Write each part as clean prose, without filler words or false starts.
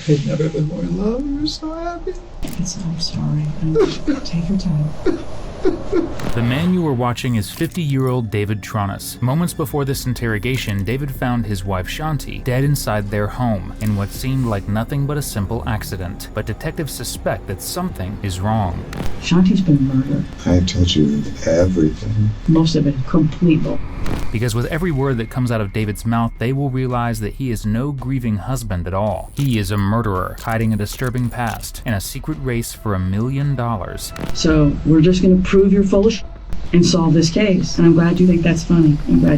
I'd never been more in love. We were so happy. I'm sorry. Take your time. The man you are watching is 50-year-old David Tronis. Moments before this interrogation, David found his wife Shanti dead inside their home in what seemed like nothing but a simple accident. But detectives suspect that something is wrong. Shanti's been murdered. I told you everything. Most of it completely. Because with every word that comes out of David's mouth, they will realize that he is no grieving husband at all. He is a murderer, hiding a disturbing past and a secret race for $1 million. So we're just going to prove you're full of shit and solve this case. And I'm glad you think that's funny. By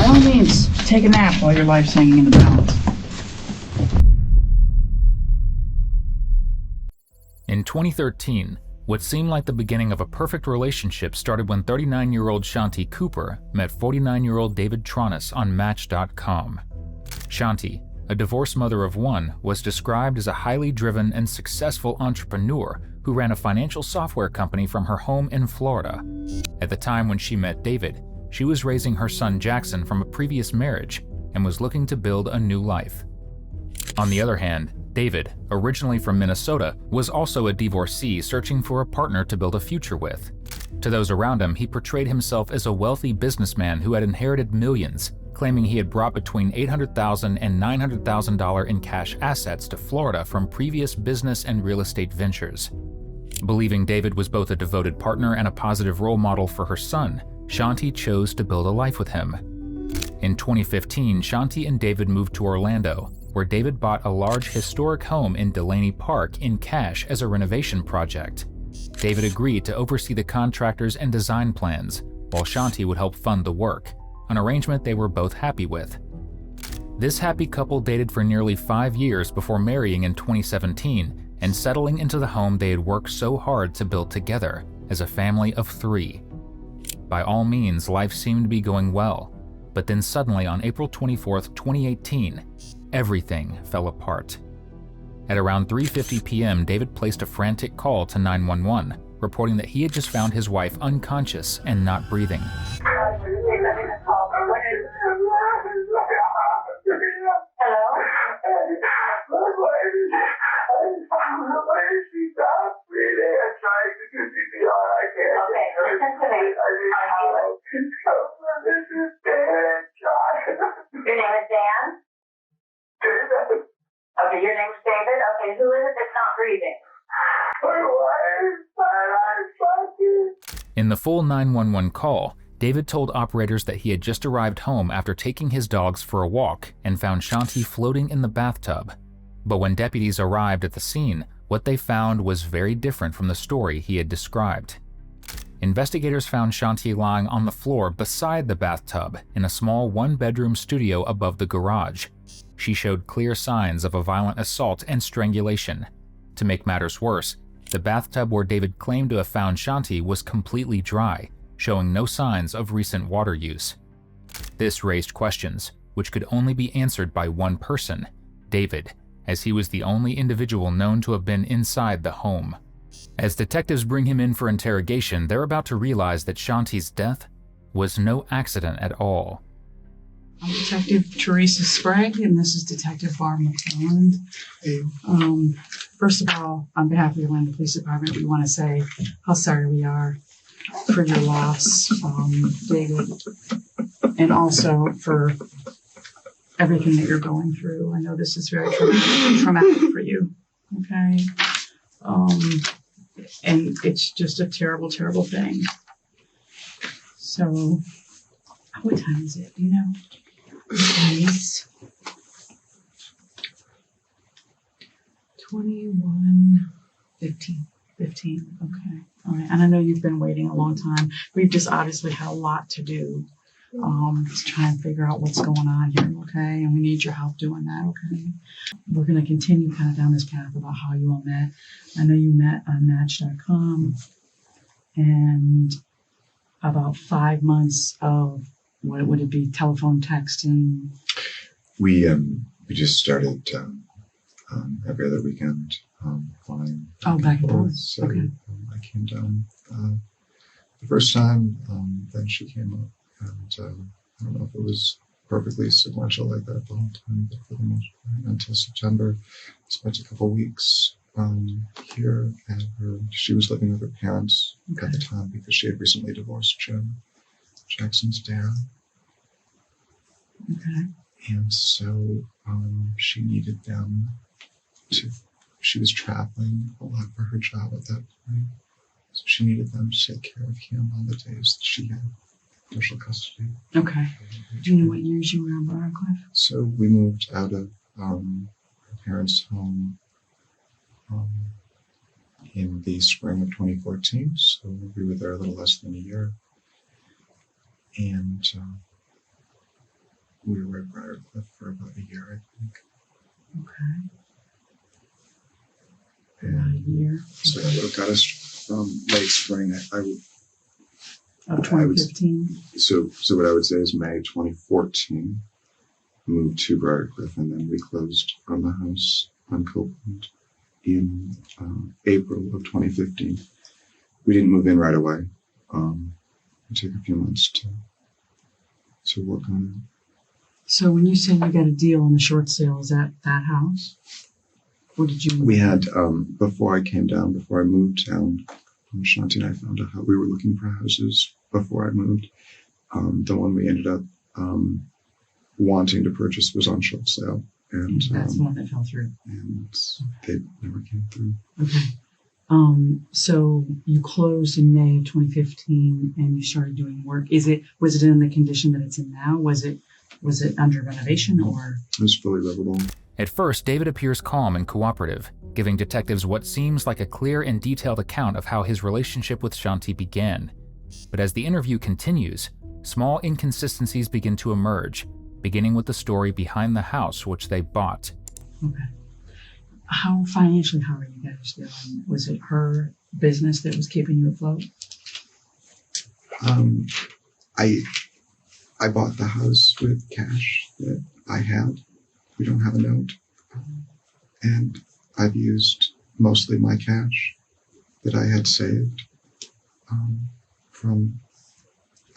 all means, take a nap while your life's hanging in the balance. In 2013, what seemed like the beginning of a perfect relationship started when 39-year-old Shanti Cooper met 49-year-old David Tronis on Match.com. Shanti, a divorced mother of one, was described as a highly driven and successful entrepreneur who ran a financial software company from her home in Florida. At the time when she met David, she was raising her son Jackson from a previous marriage and was looking to build a new life. On the other hand, David, originally from Minnesota, was also a divorcee searching for a partner to build a future with. To those around him, he portrayed himself as a wealthy businessman who had inherited millions, claiming he had brought between $800,000 and $900,000 in cash assets to Florida from previous business and real estate ventures. Believing David was both a devoted partner and a positive role model for her son, Shanti chose to build a life with him. In 2015, Shanti and David moved to Orlando, where David bought a large historic home in Delaney Park in cash as a renovation project. David agreed to oversee the contractors and design plans, while Shanti would help fund the work, an arrangement they were both happy with. This happy couple dated for nearly 5 years before marrying in 2017 and settling into the home they had worked so hard to build together as a family of 3. By all means, life seemed to be going well, but then suddenly on April 24, 2018, everything fell apart. At around 3:50 p.m., David placed a frantic call to 911, reporting that he had just found his wife unconscious and not breathing. Your name is Dan? Okay, your name's David? Okay, who is it that's not breathing? In the full 911 call, David told operators that he had just arrived home after taking his dogs for a walk and found Shanti floating in the bathtub. But when deputies arrived at the scene, what they found was very different from the story he had described. Investigators found Shanti lying on the floor beside the bathtub in a small one-bedroom studio above the garage. She showed clear signs of a violent assault and strangulation. To make matters worse, the bathtub where David claimed to have found Shanti was completely dry, showing no signs of recent water use. This raised questions, which could only be answered by one person, David, as he was the only individual known to have been inside the home. As detectives bring him in for interrogation, they're about to realize that Shanti's death was no accident at all. I'm Detective Teresa Sprague, and this is Detective Barb McClelland. First of all, on behalf of the Orlando Police Department, we want to say how sorry we are for your loss, David, and also for everything that you're going through. I know this is very traumatic for you, okay? And it's just a terrible, terrible thing. So, what time is it, do you know? It's 21:15. 15, okay. All right, and I know you've been waiting a long time. We've just obviously had a lot to do to try and figure out what's going on here, okay? And we need your help doing that, okay? We're going to continue kind of down this path about how you all met. I know you met on Match.com, and about 5 months of, what would it be, telephone, text, and... We just started every other weekend flying. Back and forth. So Okay. I came down the first time, then she came up, and I don't know if it was perfectly sequential like that the whole time, but for the most part, until September. Spent a couple weeks here at her. She was living with her parents at the time because she had recently divorced Jackson's dad. Okay. And so she needed them to, she was traveling a lot for her job at that point. So she needed them to take care of him on the days that she had official custody. Okay. Do you know what years you were in Briarcliff? So we moved out of her parents' home in the spring of 2014. So we were there a little less than a year. And we were at Briarcliff for about a year, I think. Okay. About a year. So that would have got us from late spring. I would. Of 2015? So what I would say is May 2014, moved to Briarcliff, and then we closed on the house on Copeland in April of 2015. We didn't move in right away. It took a few months to work on it. So when you say you got a deal on the short sale, is that house? Or did you? We had, before I moved down, Shanti and I found out how we were looking for houses before I moved. The one we ended up wanting to purchase was on short sale. And that's the one that fell through. And they never came through. Okay. So you closed in May of 2015 and you started doing work. Was it in the condition that it's in now? Was it under renovation or? It was fully livable. At first, David appears calm and cooperative, giving detectives what seems like a clear and detailed account of how his relationship with Shanti began. But as the interview continues, small inconsistencies begin to emerge, beginning with the story behind the house which they bought. Okay. How financially, how are you guys doing? Was it her business that was keeping you afloat? I bought the house with cash that I had. We don't have a note. And I've used mostly my cash that I had saved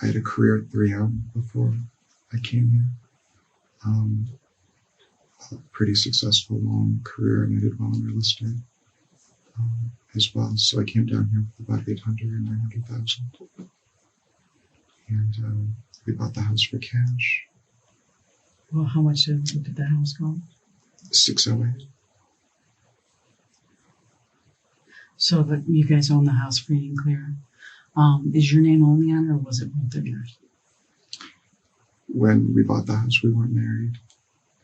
I had a career at 3M before I came here. A pretty successful long career, and I did well in real estate as well. So I came down here with about 800 or 900,000. And we bought the house for cash. Well, how much did the house cost? 608. So that you guys own the house free and clear. Is your name only on it, or was it both of yours? When we bought the house, we weren't married.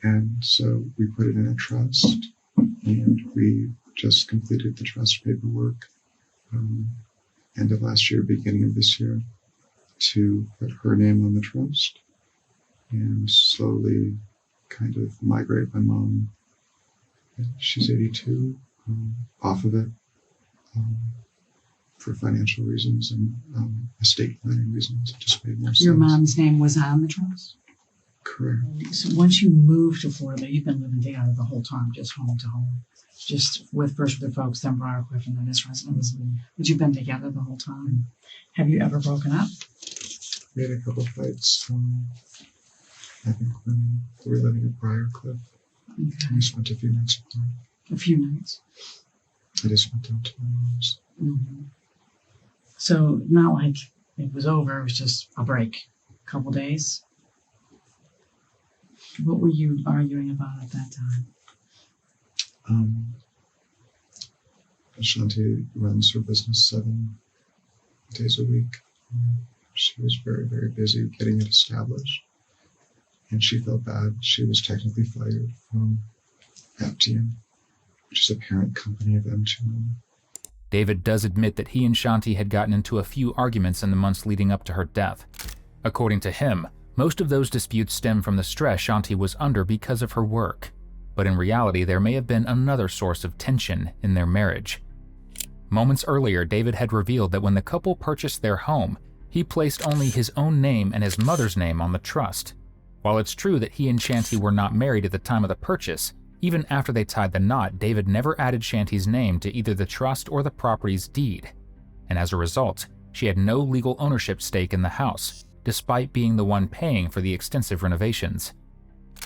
And so we put it in a trust, and we just completed the trust paperwork end of last year, beginning of this year, to put her name on the trust and slowly kind of migrate my mom, she's 82, off of it for financial reasons and estate planning reasons. It just made more sense. Your mom's name was on the trust? Correct. So once you moved to Florida, you've been living together the whole time, just home to home, just first with the folks, then Briarcliff, and then this residence. But you've been together the whole time. Have you ever broken up? We had a couple fights. I think when we were living at Briarcliff, we spent a few nights apart. A few nights. I just went down to my mom's. Mm-hmm. So not like it was over, it was just a break, a couple days. What were you arguing about at that time? Shanti runs her business 7 days a week. She was very, very busy getting it established. And she felt bad. She was technically fired from Aptian, which is a parent company of M2M. David does admit that he and Shanti had gotten into a few arguments in the months leading up to her death. According to him, most of those disputes stem from the stress Shanti was under because of her work. But in reality, there may have been another source of tension in their marriage. Moments earlier, David had revealed that when the couple purchased their home, he placed only his own name and his mother's name on the trust. While it's true that he and Shanti were not married at the time of the purchase, even after they tied the knot, David never added Shanti's name to either the trust or the property's deed. And as a result, she had no legal ownership stake in the house, despite being the one paying for the extensive renovations.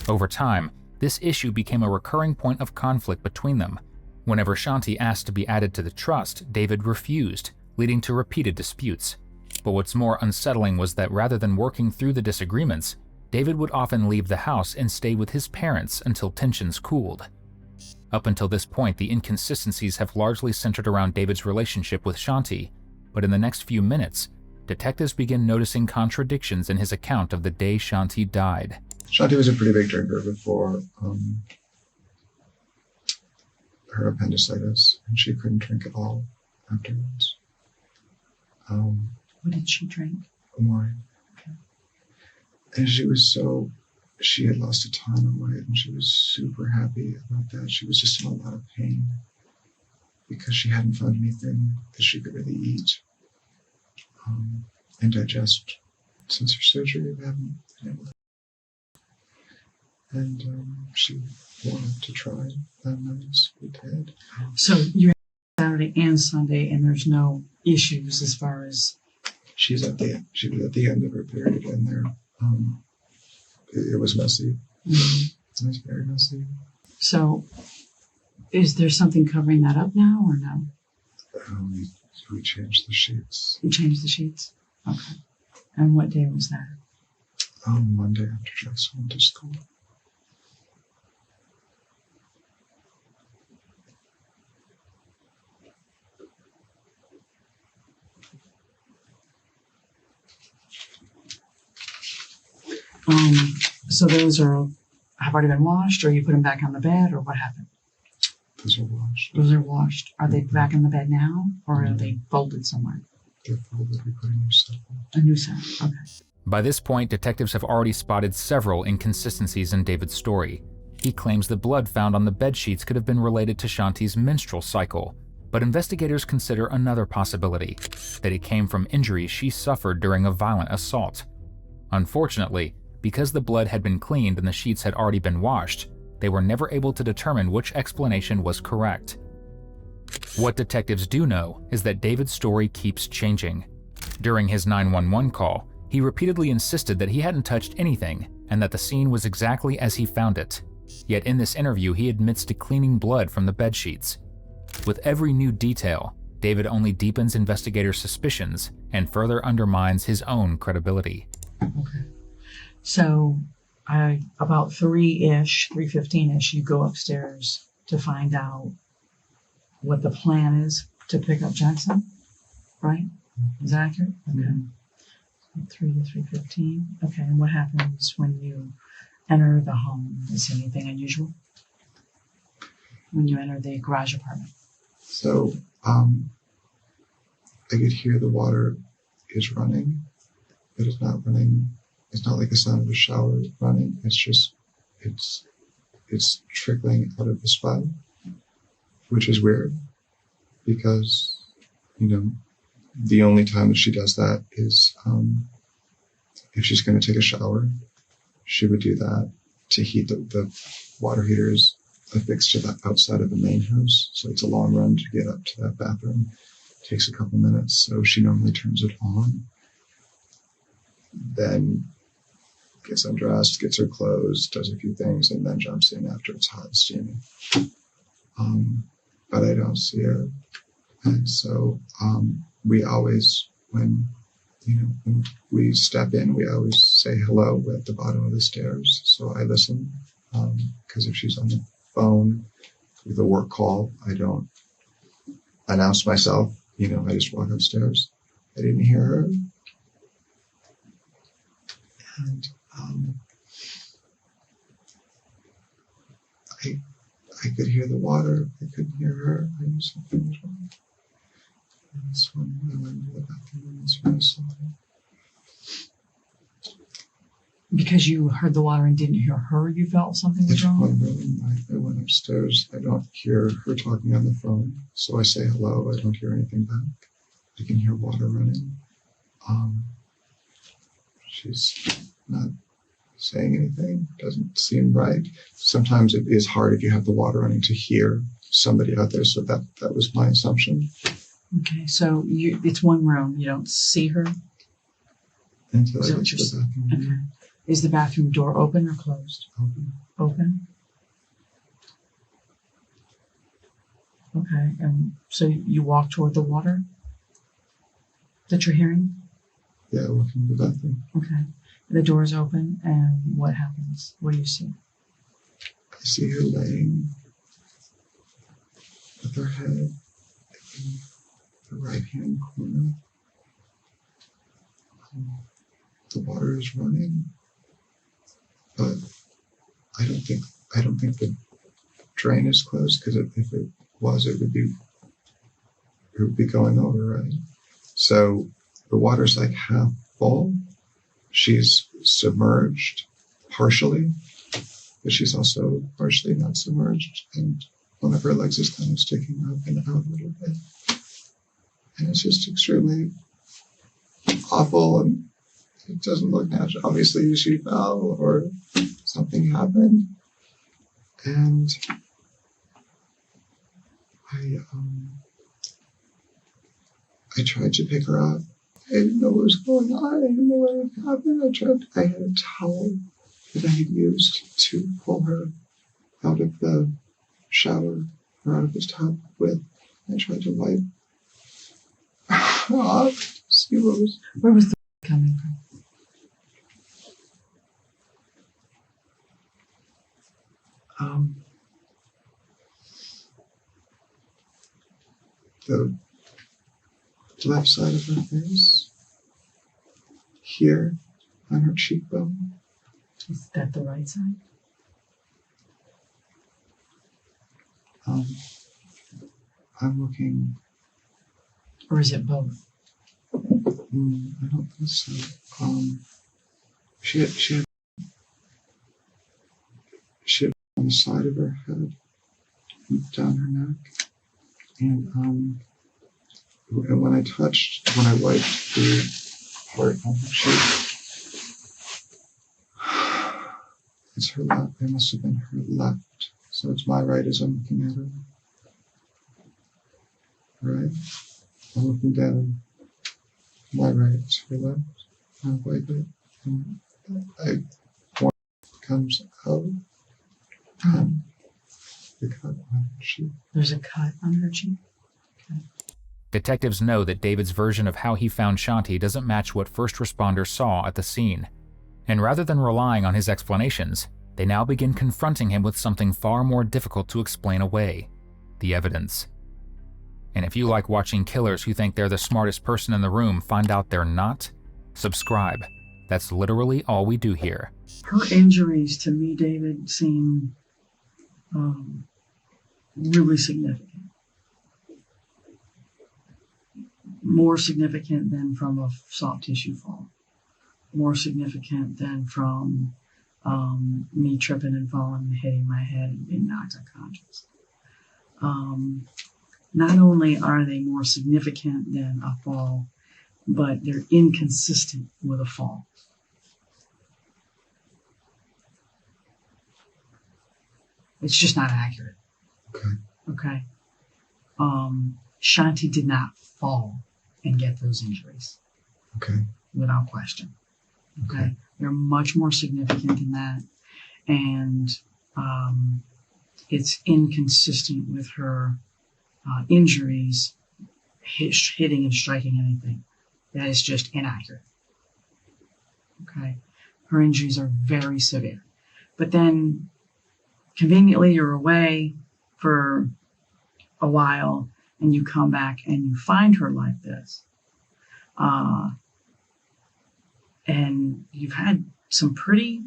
Over time, this issue became a recurring point of conflict between them. Whenever Shanti asked to be added to the trust, David refused, leading to repeated disputes. But what's more unsettling was that rather than working through the disagreements, David would often leave the house and stay with his parents until tensions cooled. Up until this point, the inconsistencies have largely centered around David's relationship with Shanti, but in the next few minutes, detectives begin noticing contradictions in his account of the day Shanti died. Shanti was a pretty big drinker before her appendicitis, and she couldn't drink at all afterwards. What did she drink? Wine. Okay. And she had lost a ton of weight, and she was super happy about that. She was just in a lot of pain because she hadn't found anything that she could really eat and digest. Since her surgery, we haven't been able to. And she wanted to try that night. We did. So you're Saturday and Sunday, and there's no issues as far as... She was at the end of her period, and there, it was messy. Mm-hmm. It was very messy. So is there something covering that up now or no? We changed the sheets. You changed the sheets? Okay. And what day was that? Monday after Jackson went to school. So those have already been washed, or you put them back on the bed, or what happened? Those are washed. Those are washed. Are they back in the bed now, or are they folded somewhere? They're folded. We put a new set on. A new set. Okay. By this point, detectives have already spotted several inconsistencies in David's story. He claims the blood found on the bedsheets could have been related to Shanti's menstrual cycle, but investigators consider another possibility, that it came from injuries she suffered during a violent assault. Unfortunately, because the blood had been cleaned and the sheets had already been washed, they were never able to determine which explanation was correct. What detectives do know is that David's story keeps changing. During his 911 call, he repeatedly insisted that he hadn't touched anything and that the scene was exactly as he found it. Yet in this interview, he admits to cleaning blood from the bedsheets. With every new detail, David only deepens investigators' suspicions and further undermines his own credibility. Okay. So about 3:15-ish, you go upstairs to find out what the plan is to pick up Jackson, right? Is that accurate? Okay. 3 to 3:15. Okay, and what happens when you enter the home? Is anything unusual when you enter the garage apartment? So I could hear the water is running, but it's not running. It's not like the sound of a shower running. It's just, it's trickling out of the spout, which is weird because, the only time that she does that is if she's going to take a shower. She would do that to heat the water heaters affixed to the outside of the main house. So it's a long run to get up to that bathroom. It takes a couple minutes. So she normally turns it on, then gets undressed, gets her clothes, does a few things, and then jumps in after it's hot and steamy. But I don't see her. And so we always, when we step in, we always say hello at the bottom of the stairs. So I listen, because if she's on the phone with a work call, I don't announce myself. I just walk upstairs. I didn't hear her. And I could hear the water. I couldn't hear her. I knew something was wrong. And that's when I went into the bathroom and that's when I saw her. Because you heard the water and didn't hear her, you felt something was It's wrong? one room. I went upstairs. I don't hear her talking on the phone. So I say hello. I don't hear anything back. I can hear water running. She's not saying anything. Doesn't seem right. Sometimes it is hard if you have the water running to hear somebody out there. So that was my assumption. Okay, so it's one room. You don't see her? Until Is I that get what to you're the bathroom. Okay. Is the bathroom door open or closed? Open. Open. Okay. And so you walk toward the water that you're hearing? Yeah, walking to the bathroom. Okay. The door's open, and what happens? What do you see? I see her laying with her head in the right-hand corner. The water is running, but I don't think the drain is closed, because if it was, it would be going over, right? So the water's like half full. She's submerged partially, but she's also partially not submerged, and one of her legs is kind of sticking up and out a little bit. And it's just extremely awful, and it doesn't look natural. Obviously, she fell or something happened. And I tried to pick her up. I didn't know what was going on. I didn't know what had happened. I had a towel that I had used to pull her out of the shower or out of this tub with. I tried to wipe her off. See what was. Where was the coming from? The left side of her face, here on her cheekbone. Is that the right side? I'm looking. Or is it both? I don't think so. She had on the side of her head, down her neck, and when I wiped the part on her cheek, it's her left. It must have been her left. So it's my right as I'm looking at her. Right? I'm looking down. My right, it's her left. I wipe it, and one comes out. The cut on her cheek. There's a cut on her cheek. Okay. Detectives know that David's version of how he found Shanti doesn't match what first responders saw at the scene. And rather than relying on his explanations, they now begin confronting him with something far more difficult to explain away: the evidence. And if you like watching killers who think they're the smartest person in the room find out they're not, subscribe. That's literally all we do here. Her injuries to me, David, seem really significant. More significant than from a soft tissue fall. More significant than from me tripping and falling and hitting my head and being knocked unconscious. Not only are they more significant than a fall, but they're inconsistent with a fall. It's just not accurate. Okay. Shanti did not fall and get those injuries. Okay. Without question. Okay. They're much more significant than that. And it's inconsistent with her injuries hitting and striking anything. That is just inaccurate. Okay. Her injuries are very severe. But then conveniently you're away for a while and you come back and you find her like this. And you've had some pretty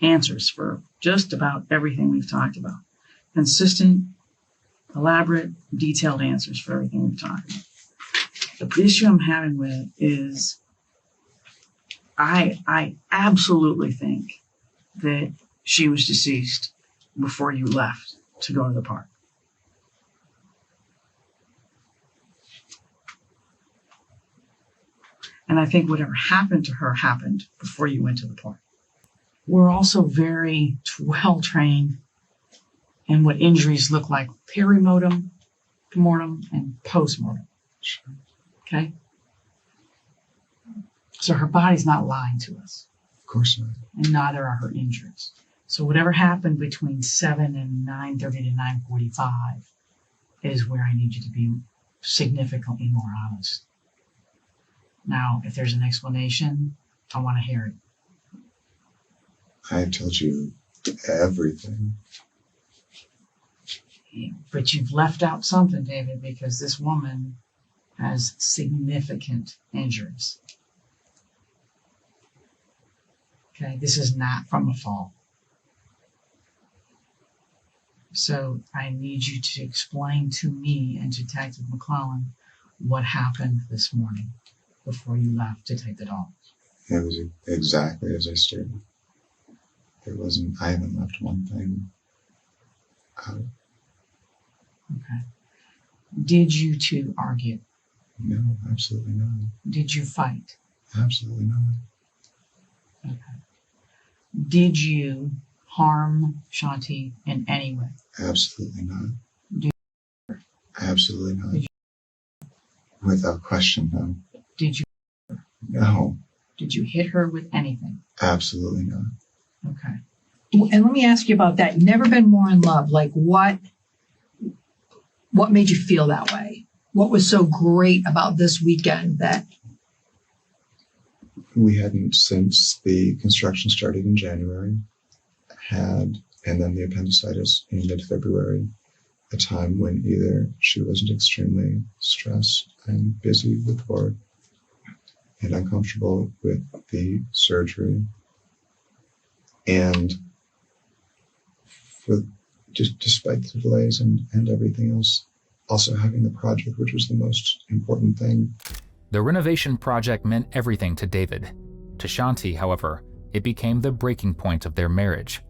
answers for just about everything we've talked about. Consistent, elaborate, detailed answers for everything we've talked about. The issue I'm having with is I absolutely think that she was deceased before you left to go to the park. And I think whatever happened to her happened before you went to the park. We're also very well trained in what injuries look like perimortem, and postmortem. Sure. Okay? So her body's not lying to us, Of course not. and neither are her injuries. So whatever happened between 7 and 9:30 to 9:45 is where I need you to be significantly more honest. Now, if there's an explanation, I want to hear it. I told you everything. But you've left out something, David, because this woman has significant injuries. Okay, this is not from a fall. So I need you to explain to me and to Detective McClellan what happened this morning before you left to take the dog. It was exactly as I stated. I haven't left one thing out. Okay. Did you two argue? No, absolutely not. Did you fight? Absolutely not. Okay. Did you harm Shanti in any way? Absolutely not. Did- Absolutely not. Did Without question, no. Did you No, did you hit her with anything? absolutely not. Okay. And let me ask you about that. You've never been more in love. Like what made you feel that way? What was so great about this weekend that We hadn't, since the construction started in January, and then the appendicitis in mid-February, a time when either she wasn't extremely stressed and busy with work and uncomfortable with the surgery, and despite the delays and everything else, also having the project, which was the most important thing. The renovation project meant everything to David. To Shanti, however, it became the breaking point of their marriage.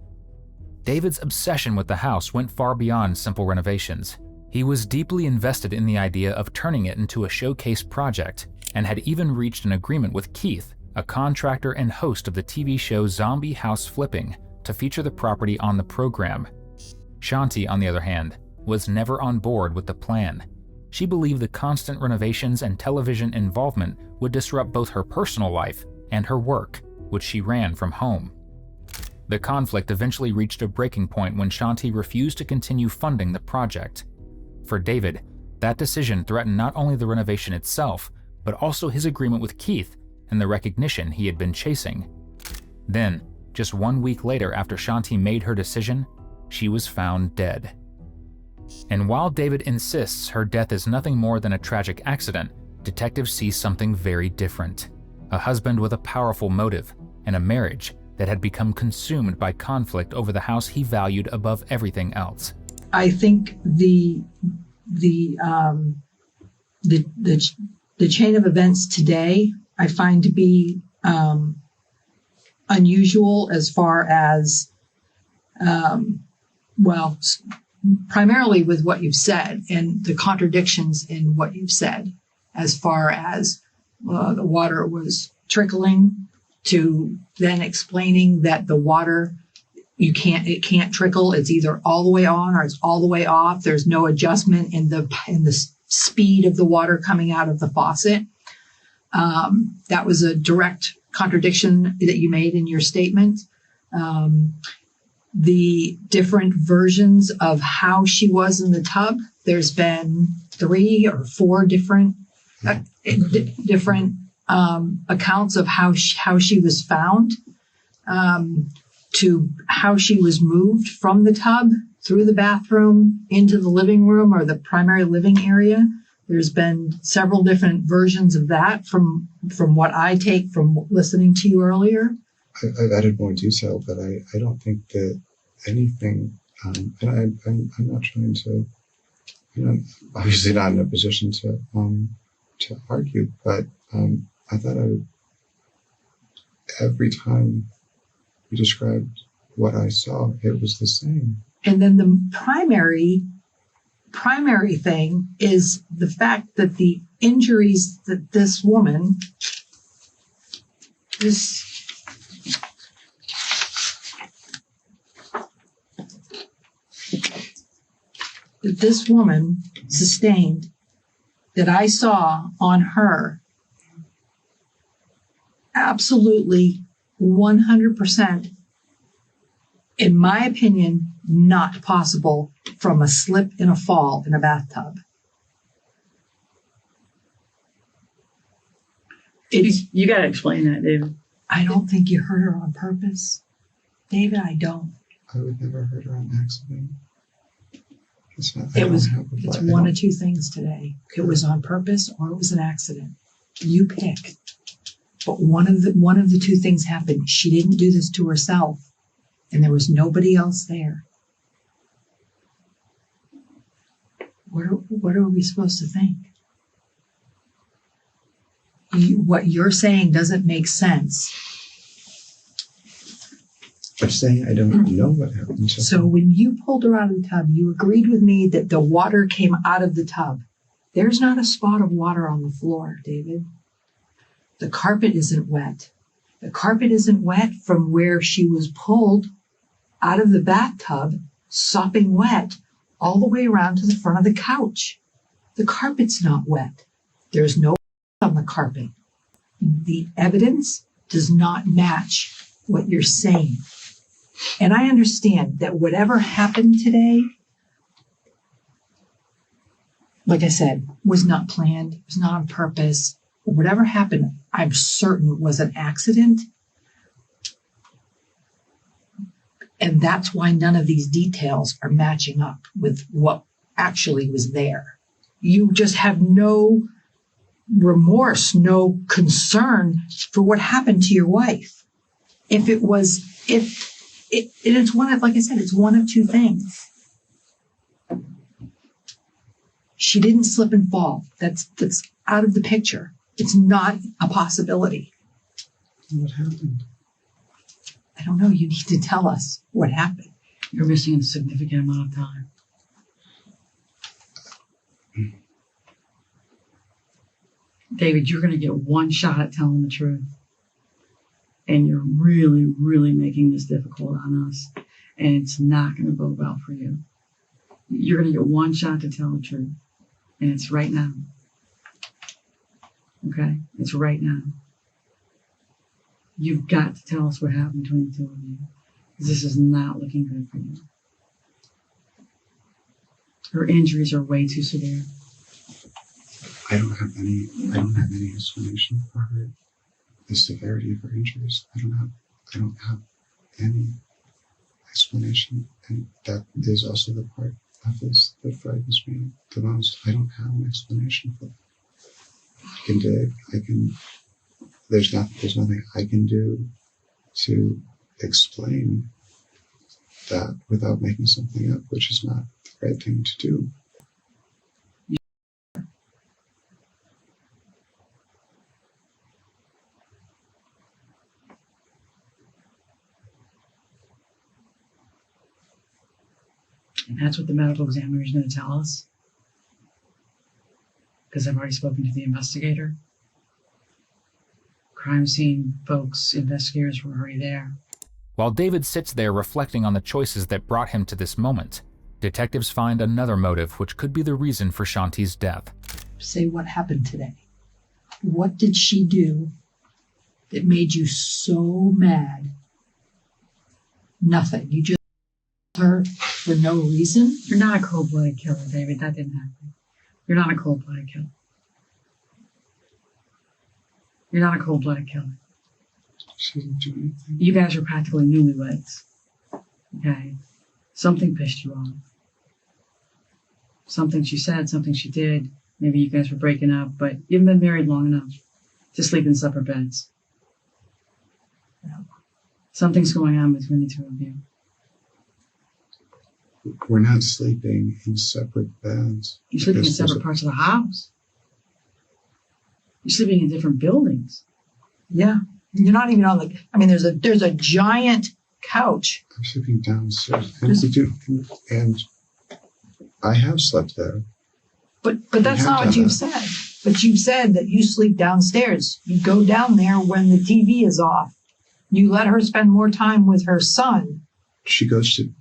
David's obsession with the house went far beyond simple renovations. He was deeply invested in the idea of turning it into a showcase project and had even reached an agreement with Keith, a contractor and host of the TV show Zombie House Flipping, to feature the property on the program. Shanti, on the other hand, was never on board with the plan. She believed the constant renovations and television involvement would disrupt both her personal life and her work, which she ran from home. The conflict eventually reached a breaking point when Shanti refused to continue funding the project. For David, that decision threatened not only the renovation itself, but also his agreement with Keith and the recognition he had been chasing. Then, just 1 week later after Shanti made her decision, she was found dead. And while David insists her death is nothing more than a tragic accident, detectives see something very different. A husband with a powerful motive, and a marriage that had become consumed by conflict over the house he valued above everything else. I think the chain of events today I find to be unusual as far as primarily with what you've said and the contradictions in what you've said, as far as the water was trickling to then explaining that the water it can't trickle. It's either all the way on or it's all the way off. There's no adjustment in the speed of the water coming out of the faucet. That was a direct contradiction that you made in your statement. The different versions of how she was in the tub. There's been 3 or 4 different accounts of how she was found, to how she was moved from the tub through the bathroom into the living room or the primary living area. There's been several different versions of that from what I take from listening to you earlier. I've added more detail, but I don't think that anything, and I'm not trying to, obviously not in a position to argue, but I thought every time you described what I saw, it was the same. And then the primary thing is the fact that the injuries that this woman sustained, that I saw on her, absolutely 100%, in my opinion, not possible from a slip and a fall in a bathtub. You got to explain that, David. I don't think you hurt her on purpose. David, I don't. I would never hurt her on accident. It's not, It's one of two things today. It was on purpose or it was an accident. You pick. But one of the two things happened. She didn't do this to herself, and there was nobody else there. What are we supposed to think? What you're saying doesn't make sense. I'm saying I don't know what happened. So when you pulled her out of the tub, you agreed with me that the water came out of the tub. There's not a spot of water on the floor, David. The carpet isn't wet. The carpet isn't wet from where she was pulled out of the bathtub, sopping wet, all the way around to the front of the couch. The carpet's not wet. There's no on the carpet. The evidence does not match what you're saying. And I understand that whatever happened today, like I said, was not planned, was not on purpose. Whatever happened, I'm certain was an accident. And that's why none of these details are matching up with what actually was there. You just have no remorse, no concern for what happened to your wife. It's one of, like I said, it's one of two things. She didn't slip and fall. That's out of the picture. It's not a possibility. What happened? I don't know. You need to tell us what happened. You're missing a significant amount of time. David, you're going to get one shot at telling the truth. And you're really, really making this difficult on us. And it's not going to bode well for you. You're going to get one shot to tell the truth. And it's right now. Okay? It's right now. You've got to tell us what happened between the two of you. This is not looking good for you. Her injuries are way too severe. I don't have any explanation for her. The severity of her injuries. I don't have any explanation. And that is also the part of this that frightens me the most. I don't have an explanation for it. I can dig. There's nothing I can do to explain that without making something up, which is not the right thing to do. And that's what the medical examiner is going to tell us. Because I've already spoken to the investigator. Crime scene folks, investigators were already there. While David sits there reflecting on the choices that brought him to this moment, detectives find another motive which could be the reason for Shanti's death. Say what happened today. What did she do that made you so mad? Nothing. You just her for no reason? You're not a cold-blooded killer, David. That didn't happen. You're not a cold-blooded killer. You're not a cold-blooded killer. She didn't do anything. You guys are practically newlyweds. Okay? Something pissed you off. Something she said, something she did. Maybe you guys were breaking up, but you haven't been married long enough to sleep in separate beds. No. Something's going on between the two of you. We're not sleeping in separate beds. You're sleeping in separate parts of the house. You're sleeping in different buildings. Yeah. You're not even on the, there's a giant couch. I'm sleeping downstairs. And I have slept there. But that's not what you've said. But you've said that you sleep downstairs. You go down there when the TV is off. You let her spend more time with her son.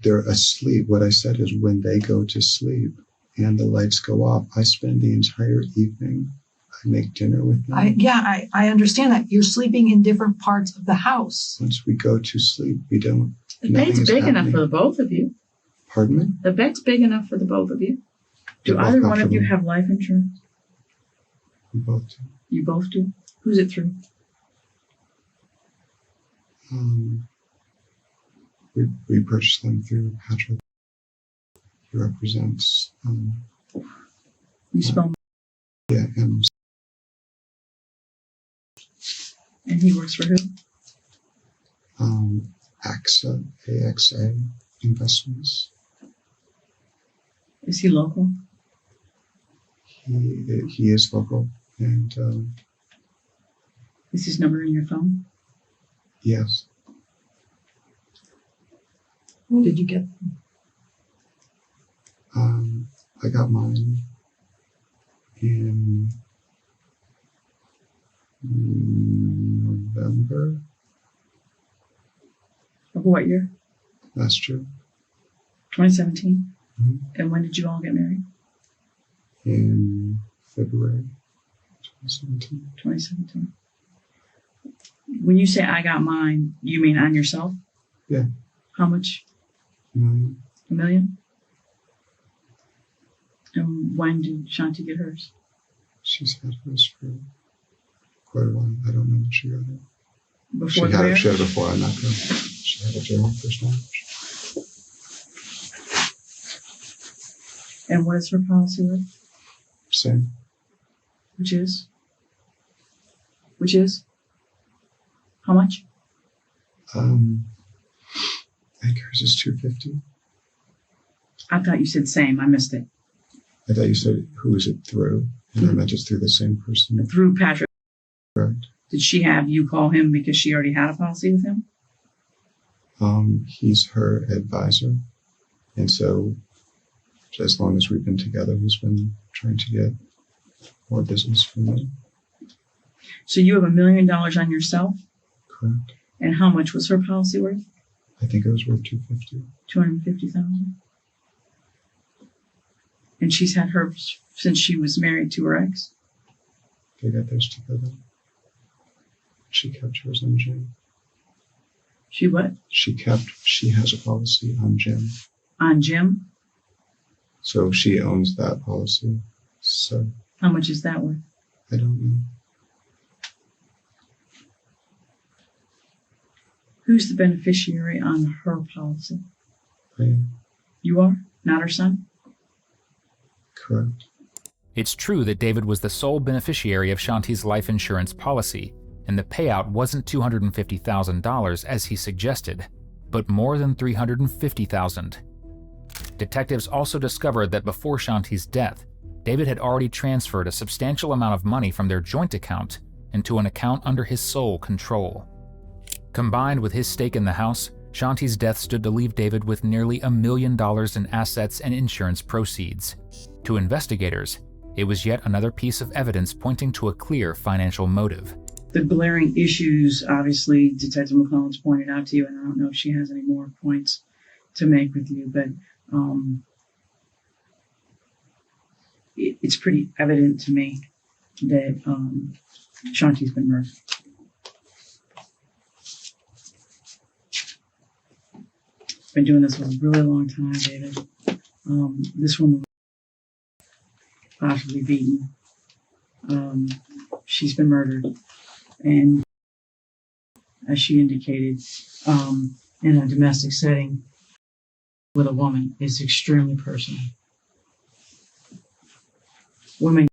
They're asleep. What I said is when they go to sleep and the lights go off, I spend the entire evening I make dinner with them. I understand that. You're sleeping in different parts of the house. Once we go to sleep, we don't. The nothing bed's is big enough happening. for the both of you. Pardon me? The bed's big enough for the both of you. Do We're both either one of you comfortable. have life insurance? We both do. You both do? Who's it through? We purchased them through Patrick. He represents, You spell, yeah, him. and he works for who? AXA Investments. Is he local? He is local, and Is his number in your phone? yes, Did you get? I got mine in November Of what year? last year. 2017? Mhm. And when did you all get married? In February 2017. 2017. When you say I got mine, you mean on yourself? Yeah. How much? $1 $1 million? And when did Shanti get hers? She's had hers for quite a while. I don't know when she got it. Before the She marriage? had it before I met her. She had it during her first marriage. And what is her policy worth? Same. Which is? Which is? How much? I think hers is $250. I thought you said same. I missed it. I thought you said who is it through, and I meant it's through the same person. Through Patrick. Correct. Did she have you call him because she already had a policy with him? He's her advisor, and so as long as we've been together, he's been trying to get more business from me. So you have $1 million on yourself? Correct. And how much was her policy worth? I think it was worth $250. 250,000. And she's had hers since she was married to her ex? They got theirs together. She kept hers on Jim. She what? She has a policy on Jim. On Jim? So she owns that policy. So How much is that worth? I don't know. Who's the beneficiary on her policy? I am You are? Not her son? correct. It's true that David was the sole beneficiary of Shanti's life insurance policy, and the payout wasn't $250,000 as he suggested, but more than $350,000. Detectives also discovered that before Shanti's death, David had already transferred a substantial amount of money from their joint account into an account under his sole control. Combined with his stake in the house, Shanti's death stood to leave David with nearly $1 million in assets and insurance proceeds. To investigators, it was yet another piece of evidence pointing to a clear financial motive. The glaring issues, obviously, Detective McClellan's pointed out to you, and I don't know if she has any more points to make with you, but it's pretty evident to me that Shanti's been murdered. Been doing this for a really long time, David. This woman was possibly beaten. She's been murdered, and as she indicated, in a domestic setting with a woman is extremely personal. Women,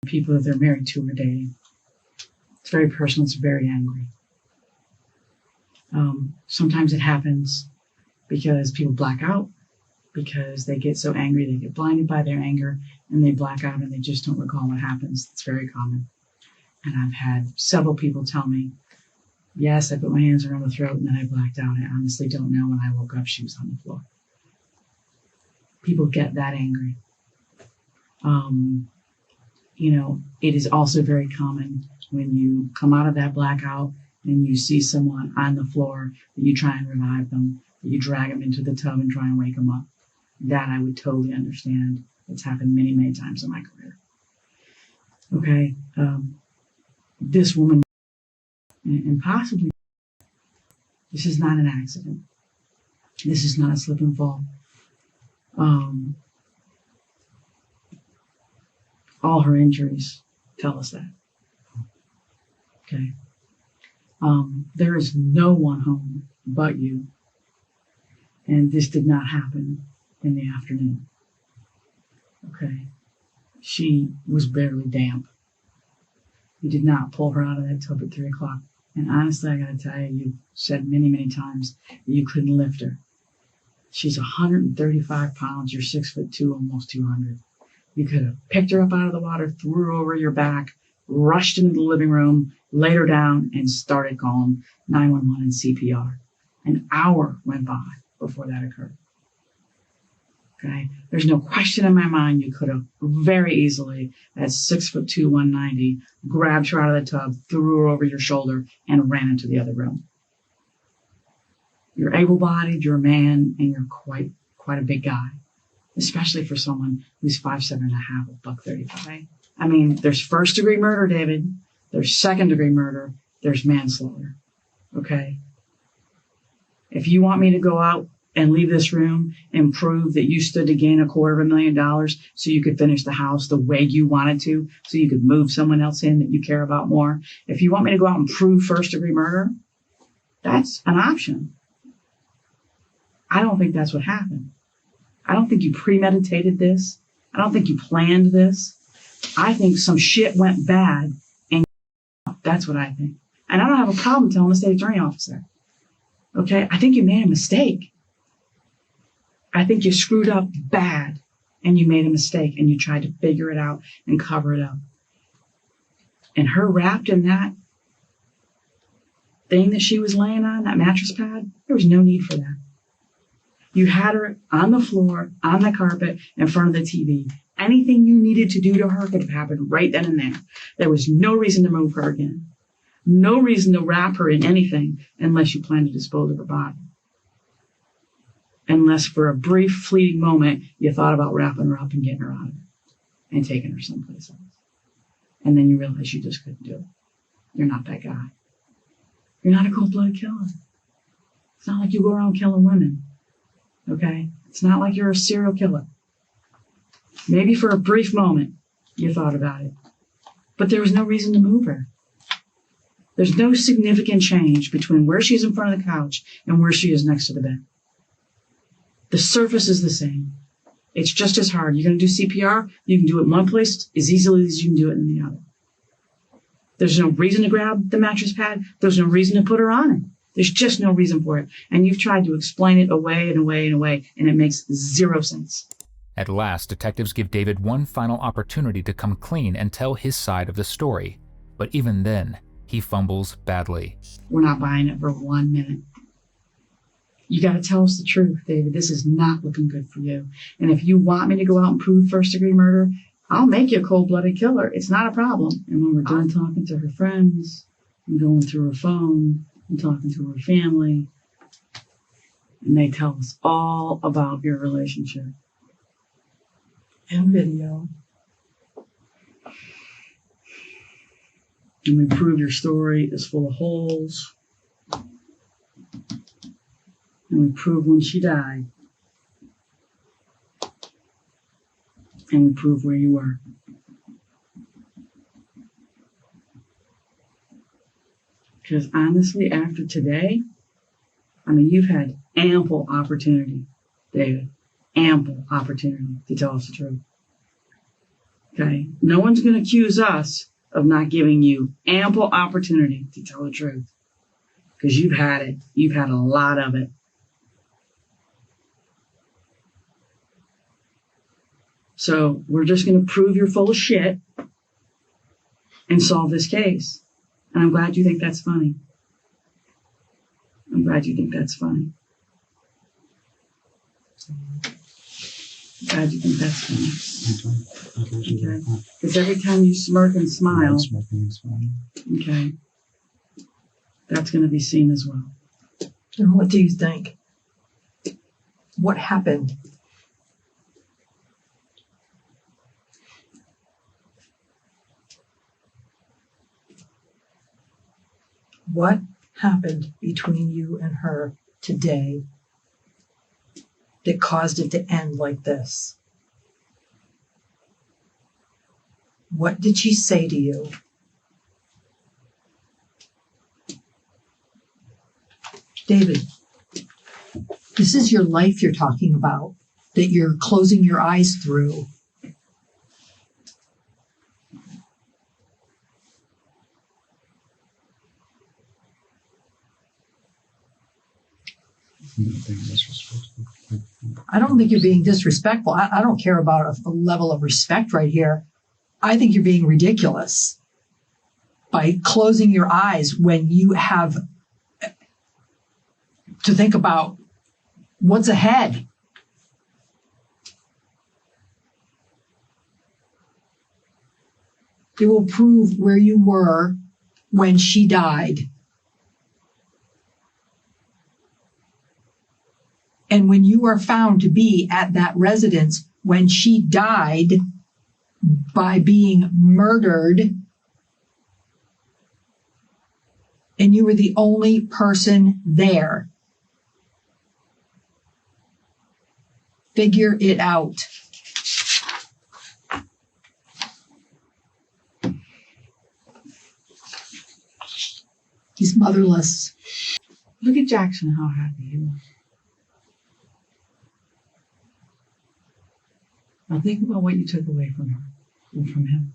people that they're married to or dating, it's very personal. It's very angry. Sometimes it happens because people black out, because they get so angry, they get blinded by their anger, and they black out and they just don't recall what happens. It's very common. And I've had several people tell me, yes, I put my hands around the throat and then I blacked out. I honestly don't know. When I woke up, she was on the floor. People get that angry. It is also very common when you come out of that blackout and you see someone on the floor that you try and revive them, that you drag them into the tub and try and wake them up. That I would totally understand. It's happened many, many times in my career. Okay. This woman, and possibly, this is not an accident. This is not a slip and fall. All her injuries tell us that. Okay. There is no one home but you. And this did not happen in the afternoon. Okay. She was barely damp. You did not pull her out of that tub at 3 o'clock. And honestly, I gotta tell you, you said many, many times that you couldn't lift her. She's 135 pounds. You're 6'2", almost 200. You could have picked her up out of the water, threw her over your back, rushed into the living room, laid her down, and started calling 911 and CPR. An hour went by before that occurred. Okay? There's no question in my mind you could have very easily, at 6'2", 190, grabbed her out of the tub, threw her over your shoulder, and ran into the other room. You're able-bodied, you're a man, and you're quite a big guy, especially for someone who's 5'7.5", $135. I mean, there's first-degree murder, David. There's second-degree murder. There's manslaughter. Okay? If you want me to go out and leave this room and prove that you stood to gain $250,000 so you could finish the house the way you wanted to, so you could move someone else in that you care about more, if you want me to go out and prove first-degree murder, that's an option. I don't think that's what happened. I don't think you premeditated this. I don't think you planned this. I think some shit went bad, and that's what I think. And I don't have a problem telling the state attorney officer. Okay? I think you made a mistake. I think you screwed up bad, and you made a mistake, and you tried to figure it out and cover it up. And her wrapped in that thing that she was laying on, that mattress pad, there was no need for that. You had her on the floor, on the carpet, in front of the TV. Anything you needed to do to her could have happened right then and there. There was no reason to move her again. No reason to wrap her in anything unless you plan to dispose of her body. Unless for a brief, fleeting moment, you thought about wrapping her up and getting her out of there and taking her someplace else. And then you realize you just couldn't do it. You're not that guy. You're not a cold-blooded killer. It's not like you go around killing women. Okay? It's not like you're a serial killer. Maybe for a brief moment, you thought about it. But there was no reason to move her. There's no significant change between where she is in front of the couch and where she is next to the bed. The surface is the same. It's just as hard. You're going to do CPR, you can do it in one place as easily as you can do it in the other. There's no reason to grab the mattress pad. There's no reason to put her on it. There's just no reason for it. And you've tried to explain it away and away and away, and it makes zero sense. At last, detectives give David one final opportunity to come clean and tell his side of the story. But even then, he fumbles badly. We're not buying it for 1 minute. You got to tell us the truth, David. This is not looking good for you. And if you want me to go out and prove first-degree murder, I'll make you a cold-blooded killer. It's not a problem. And when we're done talking to her friends and going through her phone and talking to her family, and they tell us all about your relationship. And video. And we prove your story is full of holes. And we prove when she died. And we prove where you were. Because honestly, after today, I mean, you've had ample opportunity, David, ample opportunity to tell us the truth. Okay? No one's going to accuse us of not giving you ample opportunity to tell the truth. Because you've had it. You've had a lot of it. So we're just going to prove you're full of shit and solve this case. And I'm glad you think that's funny. I'm glad you think that's funny. I'm glad you think that's funny. I told you Okay. that. Because every time you smirk and smile, Smoking is fine. okay, that's going to be seen as well. And what do you think? What happened? What happened between you and her today that caused it to end like this? What did she say to you? David, this is your life you're talking about, that you're closing your eyes through. Nothing disrespectful. I don't think you're being disrespectful. I don't care about a level of respect right here. I think you're being ridiculous by closing your eyes when you have to think about what's ahead. It will prove where you were when she died. And when you are found to be at that residence when she died by being murdered, and you were the only person there, figure it out. He's motherless. Look at Jackson, how happy he was. Now think about what you took away from her and from him.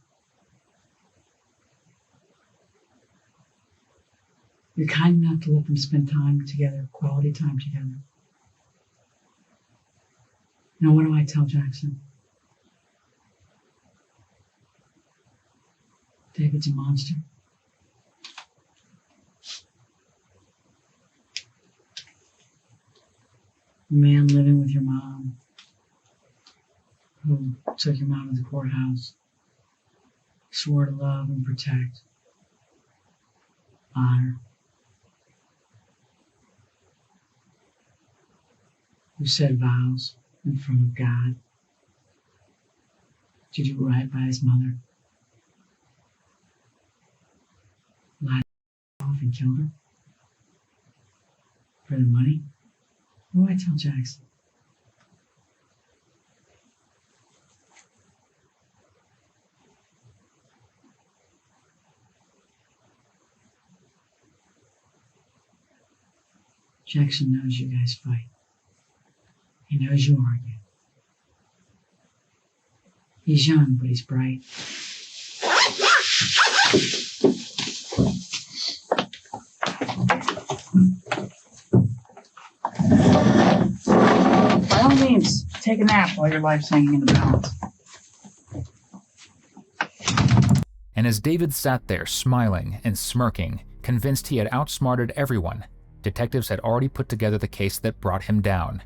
You're kind enough to let them spend time together, quality time together. Now what do I tell Jackson? David's a monster. A man living with your mom, who took your mom to the courthouse, swore to love and protect, honor, who said vows in front of God to do right by his mother, lied off and killed her for the money. What do I tell Jackson? Jackson knows you guys fight. He knows you argue. He's young, but he's bright. By all means, take a nap while your life's hanging in the balance. And as David sat there smiling and smirking, convinced he had outsmarted everyone, detectives had already put together the case that brought him down.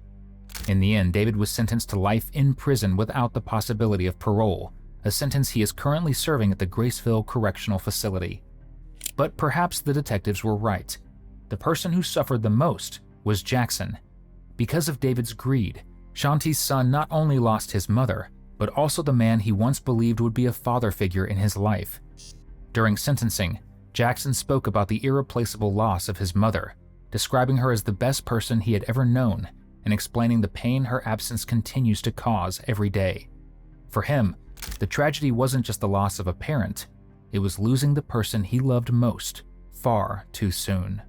In the end, David was sentenced to life in prison without the possibility of parole, a sentence he is currently serving at the Graceville Correctional Facility. But perhaps the detectives were right. The person who suffered the most was Jackson. Because of David's greed, Shanti's son not only lost his mother, but also the man he once believed would be a father figure in his life. During sentencing, Jackson spoke about the irreplaceable loss of his mother, describing her as the best person he had ever known and explaining the pain her absence continues to cause every day. For him, the tragedy wasn't just the loss of a parent, it was losing the person he loved most far too soon.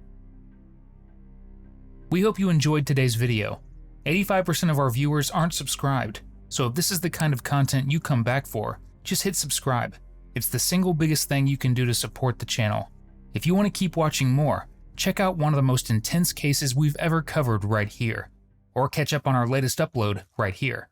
We hope you enjoyed today's video. 85% of our viewers aren't subscribed, so if this is the kind of content you come back for, just hit subscribe. It's the single biggest thing you can do to support the channel. If you want to keep watching more, check out one of the most intense cases we've ever covered right here, or catch up on our latest upload right here.